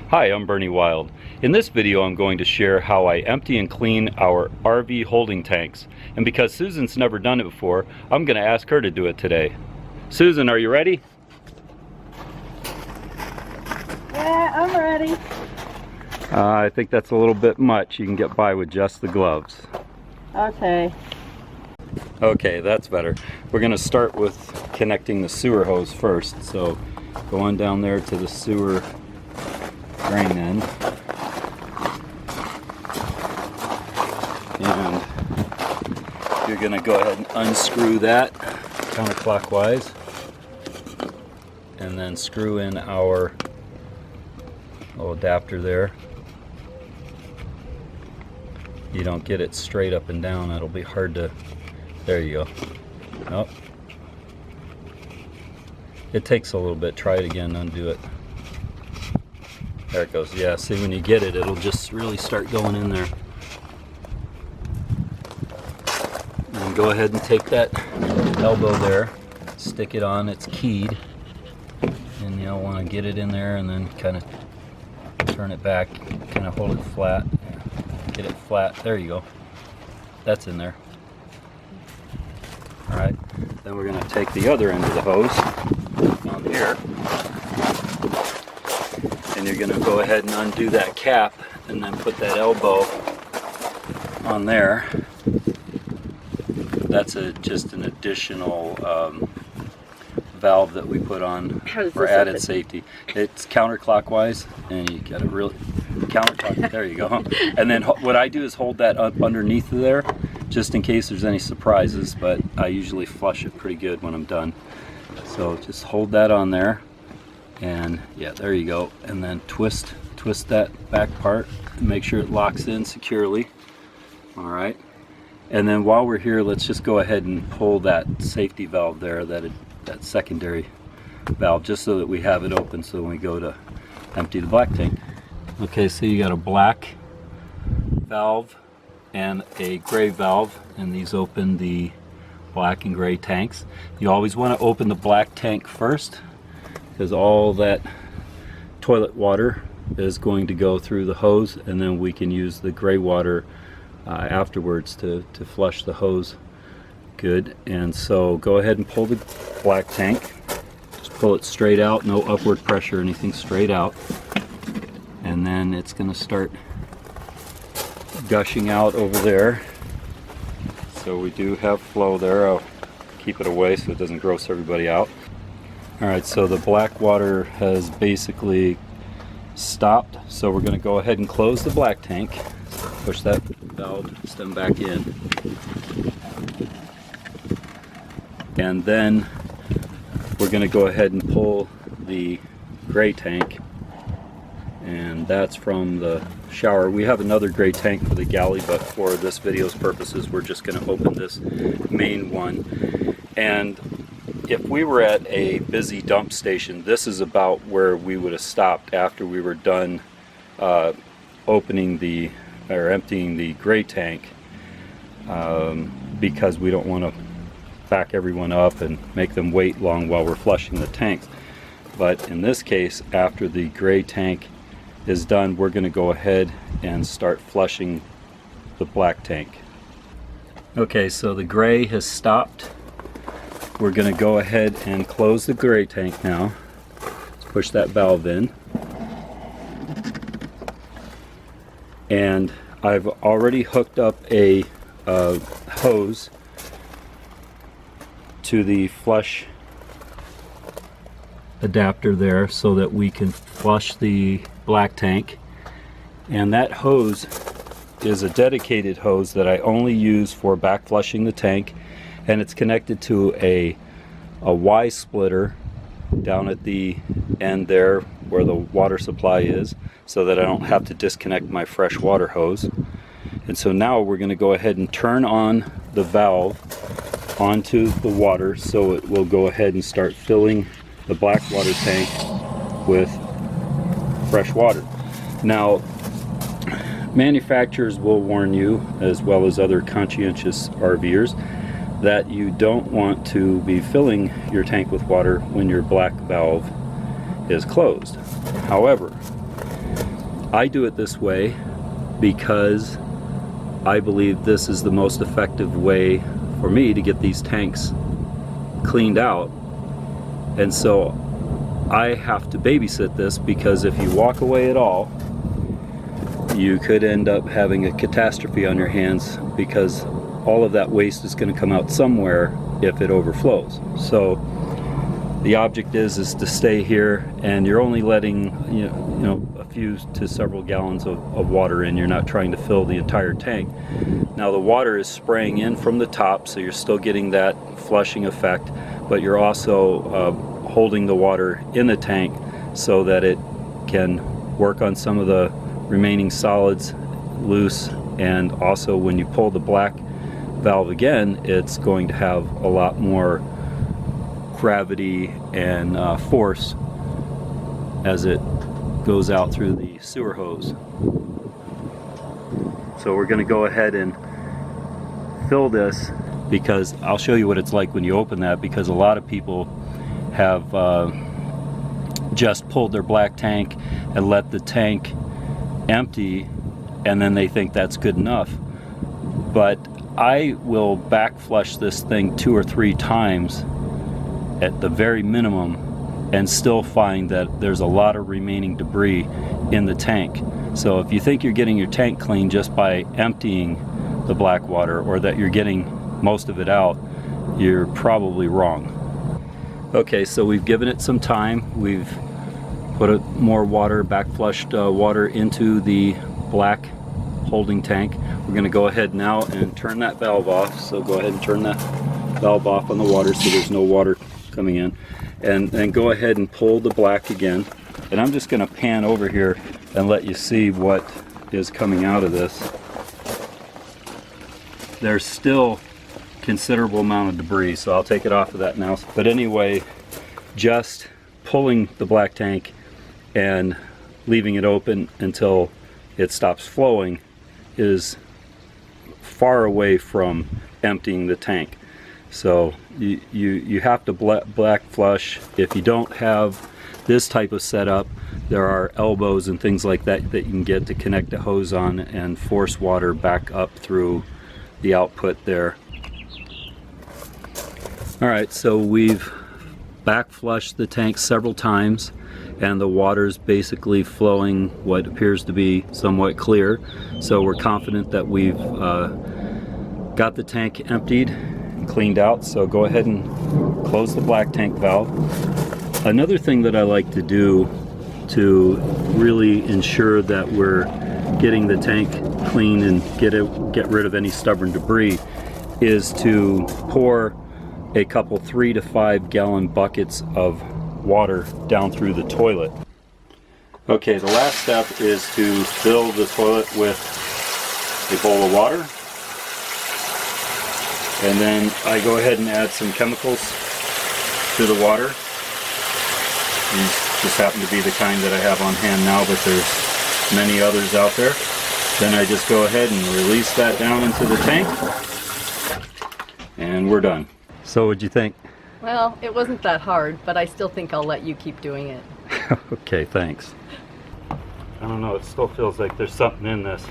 Hi, I'm Bernie Wild. In this video I'm going to share how I empty and clean our RV holding tanks. And because Susan's never done it before, I'm going to ask her to do it today. Susan, are you ready? Yeah, I'm ready. I think that's a little bit much. You can get by with just the gloves. Okay. Okay, that's better. We're going to start with connecting the sewer hose first. So go on down there to the sewer drain end. And you're going to go ahead and unscrew that counterclockwise. And then screw in our little adapter there. You don't get it straight up and down, it'll be hard to, there you go. Oh. It takes a little bit, try it again, undo it. There it goes, yeah, see when you get it, it'll just really start going in there. And go ahead and take that elbow there, stick it on, it's keyed. And you'll want to get it in there and then kind of turn it back, kind of hold it flat. Get it flat, there you go. That's in there. Alright, then we're going to take the other end of the hose on here. And you're going to go ahead and undo that cap and then put that elbow on there. That's just an additional valve that we put on for added safety. It's counterclockwise, and you got to really counterclockwise. There you go. And then what I do is hold that up underneath there, just in case there's any surprises. But I usually flush it pretty good when I'm done. So just hold that on there, and yeah, there you go. And then twist that back part, and make sure it locks in securely. All right. And then while we're here, let's just go ahead and pull that safety valve there, that secondary valve, just so that we have it open so when we go to empty the black tank. Okay, so you got a black valve and a gray valve, and these open the black and gray tanks. You always want to open the black tank first, because all that toilet water is going to go through the hose, and then we can use the gray water afterwards to flush the hose good. And so go ahead and pull the black tank, just pull it straight out, no upward pressure or anything, straight out, and then it's going to start gushing out over there. So we do have flow there. I'll keep it away so it doesn't gross everybody out. Alright, so the black water has basically stopped, so we're going to go ahead and close the black tank. Push that valve stem back in, and then we're going to go ahead and pull the gray tank, and that's from the shower. We have another gray tank for the galley, but for this video's purposes we're just going to open this main one. And if we were at a busy dump station, this is about where we would have stopped after we were done emptying the gray tank, because we don't want to back everyone up and make them wait long while we're flushing the tanks. But in this case, after the gray tank is done, we're going to go ahead and start flushing the black tank. Okay, so the gray has stopped. We're going to go ahead and close the gray tank now. Let's push that valve in. And I've already hooked up a hose to the flush adapter there so that we can flush the black tank. And that hose is a dedicated hose that I only use for back flushing the tank, and it's connected to a Y splitter down at the end there where the water supply is, so that I don't have to disconnect my fresh water hose. And so now we're going to go ahead and turn on the valve onto the water, so it will go ahead and start filling the black water tank with fresh water. Now, manufacturers will warn you, as well as other conscientious RVers, that you don't want to be filling your tank with water when your black valve is closed. However, I do it this way because I believe this is the most effective way for me to get these tanks cleaned out. And so I have to babysit this, because if you walk away at all, you could end up having a catastrophe on your hands, because all of that waste is going to come out somewhere if it overflows. So the object is to stay here, and you're only letting you know a few to several gallons of water in. You're not trying to fill the entire tank. Now the water is spraying in from the top, so you're still getting that flushing effect, but you're also holding the water in the tank so that it can work on some of the remaining solids loose. And also when you pull the black valve again, it's going to have a lot more gravity and force as it goes out through the sewer hose. So we're going to go ahead and fill this, because I'll show you what it's like when you open that, because a lot of people have just pulled their black tank and let the tank empty, and then they think that's good enough. But I will back flush this thing 2 or 3 times at the very minimum, and still find that there's a lot of remaining debris in the tank. So if you think you're getting your tank clean just by emptying the black water, or that you're getting most of it out, you're probably wrong. Okay, so we've given it some time. We've put more water, back flushed water into the black holding tank. We're going to go ahead now and turn that valve off. So go ahead and turn that valve off on the water so there's no water coming in. And then go ahead and pull the black again. And I'm just going to pan over here and let you see what is coming out of this. There's still considerable amount of debris, so I'll take it off of that now. But anyway, just pulling the black tank and leaving it open until it stops flowing is far away from emptying the tank. So you have to black flush. If you don't have this type of setup, there are elbows and things like that that you can get to connect the hose on and force water back up through the output there. Alright, so we've back flushed the tank several times, and the water's basically flowing what appears to be somewhat clear. So we're confident that we've got the tank emptied and cleaned out. So go ahead and close the black tank valve. Another thing that I like to do to really ensure that we're getting the tank clean and get rid of any stubborn debris is to pour a couple 3 to 5 gallon buckets of water down through the toilet. Okay, the last step is to fill the toilet with a bowl of water, and then I go ahead and add some chemicals to the water. These just happen to be the kind that I have on hand now, but there's many others out there. Then I just go ahead and release that down into the tank, and we're done. So what'd you think? Well, it wasn't that hard, but I still think I'll let you keep doing it. Okay, thanks. I don't know, it still feels like there's something in this.